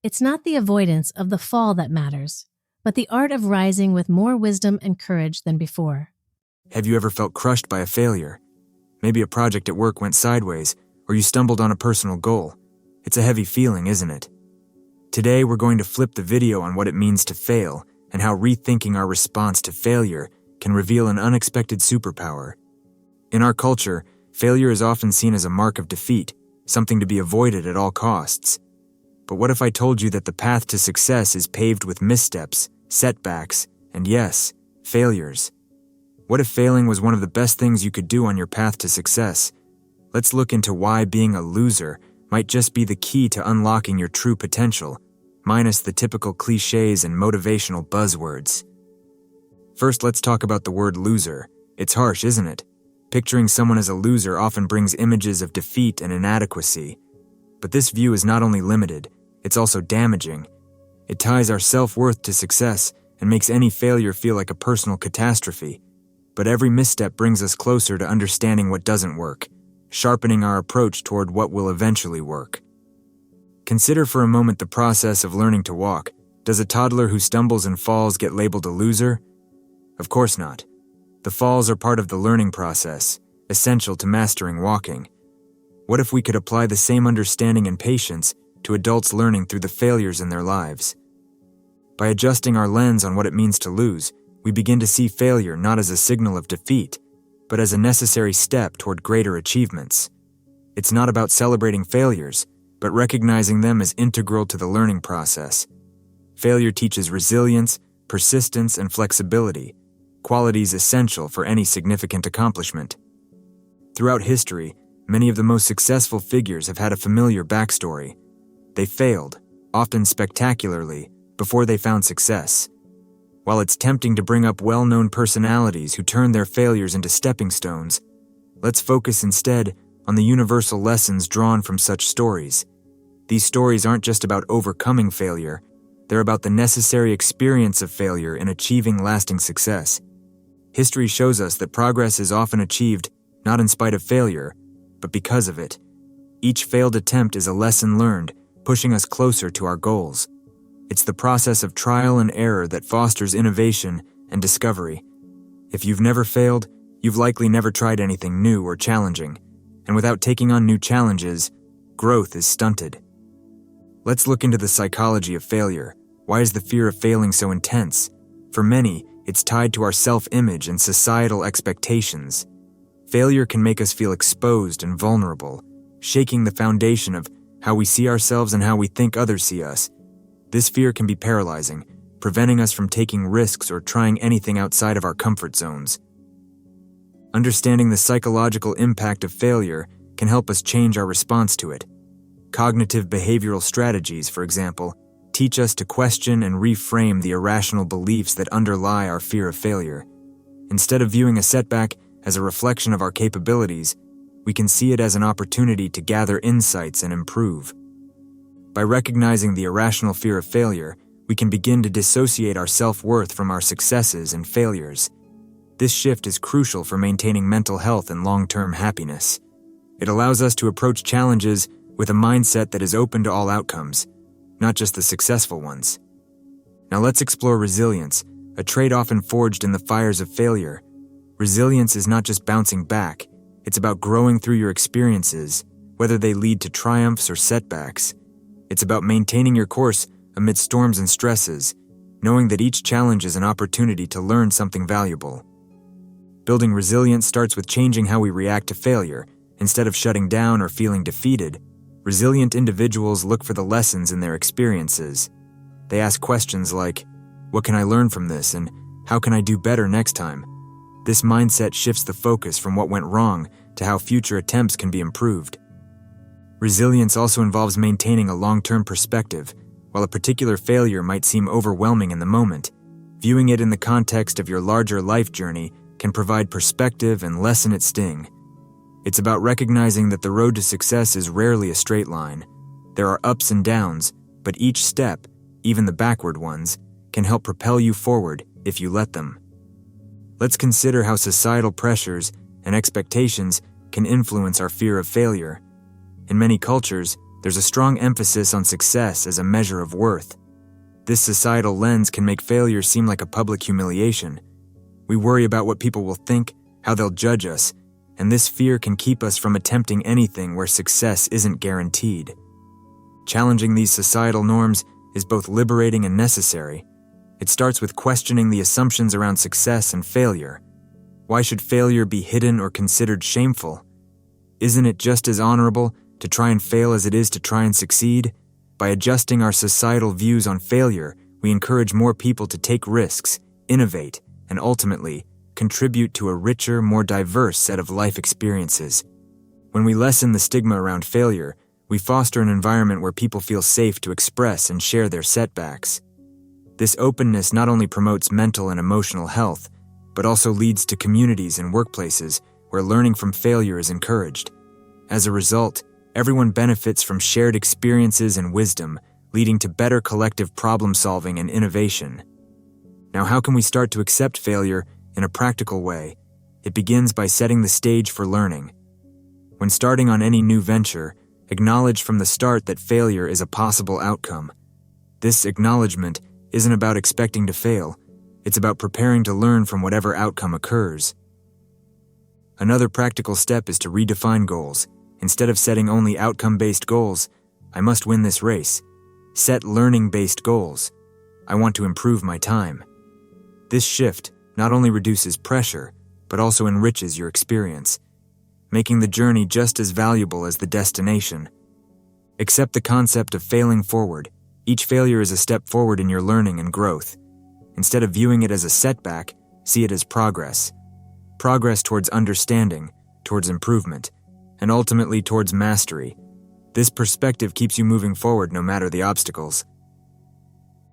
It's not the avoidance of the fall that matters, but the art of rising with more wisdom and courage than before. Have you ever felt crushed by a failure? Maybe a project at work went sideways, or you stumbled on a personal goal. It's a heavy feeling, isn't it? Today, we're going to flip the video on what it means to fail and how rethinking our response to failure can reveal an unexpected superpower. In our culture, failure is often seen as a mark of defeat, something to be avoided at all costs. But what if I told you that the path to success is paved with missteps, setbacks, and yes, failures? What if failing was one of the best things you could do on your path to success? Let's look into why being a loser might just be the key to unlocking your true potential, minus the typical cliches and motivational buzzwords. First, let's talk about the word loser. It's harsh, isn't it? Picturing someone as a loser often brings images of defeat and inadequacy. But this view is not only limited, it's also damaging. It ties our self-worth to success and makes any failure feel like a personal catastrophe. But every misstep brings us closer to understanding what doesn't work, sharpening our approach toward what will eventually work. Consider for a moment the process of learning to walk. Does a toddler who stumbles and falls get labeled a loser? Of course not. The falls are part of the learning process, essential to mastering walking. What if we could apply the same understanding and patience to adults learning through the failures in their lives? By adjusting our lens on what it means to lose, we begin to see failure not as a signal of defeat, but as a necessary step toward greater achievements. It's not about celebrating failures, but recognizing them as integral to the learning process. Failure teaches resilience, persistence, and flexibility, qualities essential for any significant accomplishment. Throughout history, many of the most successful figures have had a familiar backstory. They failed, often spectacularly, before they found success. While it's tempting to bring up well-known personalities who turn their failures into stepping stones, let's focus instead on the universal lessons drawn from such stories. These stories aren't just about overcoming failure, they're about the necessary experience of failure in achieving lasting success. History shows us that progress is often achieved not in spite of failure, but because of it. Each failed attempt is a lesson learned, pushing us closer to our goals. It's the process of trial and error that fosters innovation and discovery. If you've never failed, you've likely never tried anything new or challenging, and without taking on new challenges, growth is stunted. Let's look into the psychology of failure. Why is the fear of failing so intense? For many, it's tied to our self-image and societal expectations. Failure can make us feel exposed and vulnerable, shaking the foundation of how we see ourselves and how we think others see us. This fear can be paralyzing, preventing us from taking risks or trying anything outside of our comfort zones. Understanding the psychological impact of failure can help us change our response to it. Cognitive behavioral strategies, for example, teach us to question and reframe the irrational beliefs that underlie our fear of failure. Instead of viewing a setback as a reflection of our capabilities, we can see it as an opportunity to gather insights and improve. By recognizing the irrational fear of failure, we can begin to dissociate our self-worth from our successes and failures. This shift is crucial for maintaining mental health and long-term happiness. It allows us to approach challenges with a mindset that is open to all outcomes, not just the successful ones. Now let's explore resilience, a trait often forged in the fires of failure. Resilience is not just bouncing back, it's about growing through your experiences, whether they lead to triumphs or setbacks. It's about maintaining your course amid storms and stresses, knowing that each challenge is an opportunity to learn something valuable. Building resilience starts with changing how we react to failure. Instead of shutting down or feeling defeated, resilient individuals look for the lessons in their experiences. They ask questions like, "What can I learn from this?" and "How can I do better next time?" This mindset shifts the focus from what went wrong to how future attempts can be improved. Resilience also involves maintaining a long-term perspective. While a particular failure might seem overwhelming in the moment, viewing it in the context of your larger life journey can provide perspective and lessen its sting. It's about recognizing that the road to success is rarely a straight line. There are ups and downs, but each step, even the backward ones, can help propel you forward if you let them. Let's consider how societal pressures and expectations can influence our fear of failure. In many cultures, There's a strong emphasis on success as a measure of worth. This societal lens can make failure seem like a public humiliation. We worry about what people will think, how they'll judge us, and this fear can keep us from attempting anything where success isn't guaranteed. Challenging these societal norms is both liberating and necessary. It starts with questioning the assumptions around success and failure. Why should failure be hidden or considered shameful? Isn't it just as honorable to try and fail as it is to try and succeed? By adjusting our societal views on failure, we encourage more people to take risks, innovate, and ultimately contribute to a richer, more diverse set of life experiences. When we lessen the stigma around failure, we foster an environment where people feel safe to express and share their setbacks. This openness not only promotes mental and emotional health, but also leads to communities and workplaces where learning from failure is encouraged. As a result, everyone benefits from shared experiences and wisdom, leading to better collective problem-solving and innovation. Now, how can we start to accept failure in a practical way? It begins by setting the stage for learning. When starting on any new venture, acknowledge from the start that failure is a possible outcome. This acknowledgement isn't about expecting to fail, it's about preparing to learn from whatever outcome occurs. Another practical step is to redefine goals. Instead of setting only outcome-based goals, I must win this race. Set learning-based goals. I want to improve my time. This shift not only reduces pressure, but also enriches your experience, making the journey just as valuable as the destination. Accept the concept of failing forward. Each failure is a step forward in your learning and growth. Instead of viewing it as a setback, see it as progress. Progress towards understanding, towards improvement, and ultimately towards mastery. This perspective keeps you moving forward no matter the obstacles.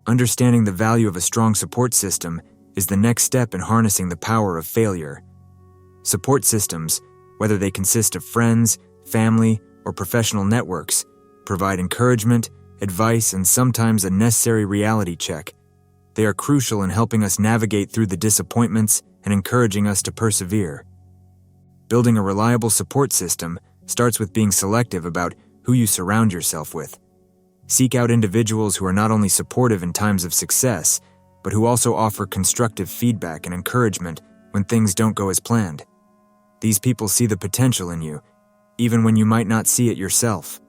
Understanding the value of a strong support system is the next step in harnessing the power of failure. Support systems, whether they consist of friends, family, or professional networks, provide encouragement, advice, and sometimes a necessary reality check. They are crucial in helping us navigate through the disappointments and encouraging us to persevere. Building a reliable support system starts with being selective about who you surround yourself with. Seek out individuals who are not only supportive in times of success, but who also offer constructive feedback and encouragement when things don't go as planned. These people see the potential in you, even when you might not see it yourself.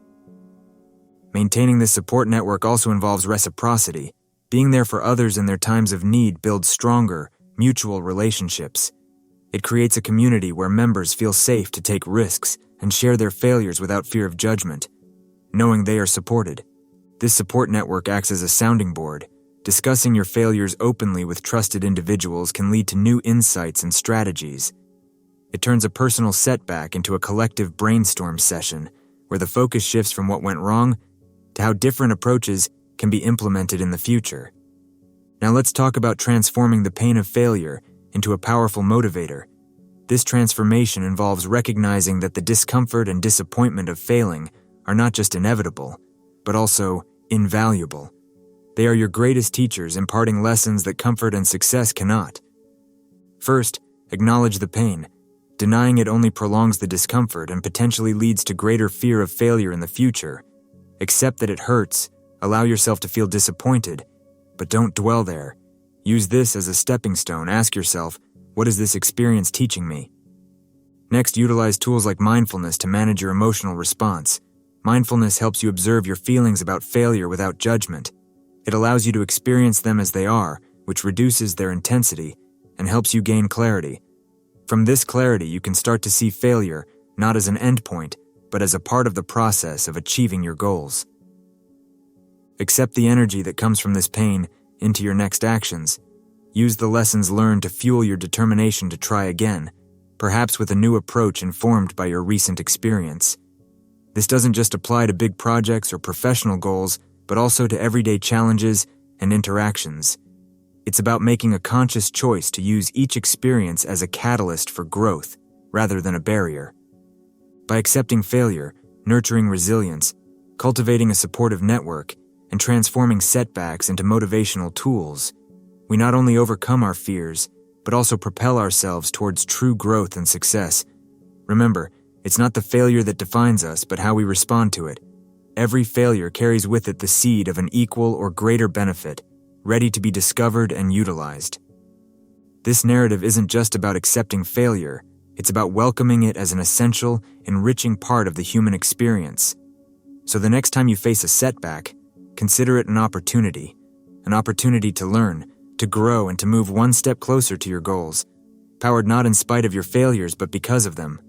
Maintaining this support network also involves reciprocity. Being there for others in their times of need builds stronger, mutual relationships. It creates a community where members feel safe to take risks and share their failures without fear of judgment, knowing they are supported. This support network acts as a sounding board. Discussing your failures openly with trusted individuals can lead to new insights and strategies. It turns a personal setback into a collective brainstorm session, where the focus shifts from what went wrong to how different approaches can be implemented in the future. Now let's talk about transforming the pain of failure into a powerful motivator. This transformation involves recognizing that the discomfort and disappointment of failing are not just inevitable, but also invaluable. They are your greatest teachers, imparting lessons that comfort and success cannot. First, acknowledge the pain. Denying it only prolongs the discomfort and potentially leads to greater fear of failure in the future. Accept that it hurts, allow yourself to feel disappointed, but don't dwell there. Use this as a stepping stone. Ask yourself, what is this experience teaching me? Next, utilize tools like mindfulness to manage your emotional response. Mindfulness helps you observe your feelings about failure without judgment. It allows you to experience them as they are, which reduces their intensity and helps you gain clarity. From this clarity, you can start to see failure not as an endpoint, but as a part of the process of achieving your goals. Accept the energy that comes from this pain into your next actions. Use the lessons learned to fuel your determination to try again, perhaps with a new approach informed by your recent experience. This doesn't just apply to big projects or professional goals, but also to everyday challenges and interactions. It's about making a conscious choice to use each experience as a catalyst for growth, rather than a barrier. By accepting failure, nurturing resilience, cultivating a supportive network, and transforming setbacks into motivational tools, we not only overcome our fears, but also propel ourselves towards true growth and success. Remember, it's not the failure that defines us, but how we respond to it. every failure carries with it the seed of an equal or greater benefit, ready to be discovered and utilized. This narrative isn't just about accepting failure, it's about welcoming it as an essential, enriching part of the human experience. So the next time you face a setback, consider it an opportunity to learn, to grow, and to move one step closer to your goals, powered not in spite of your failures but because of them.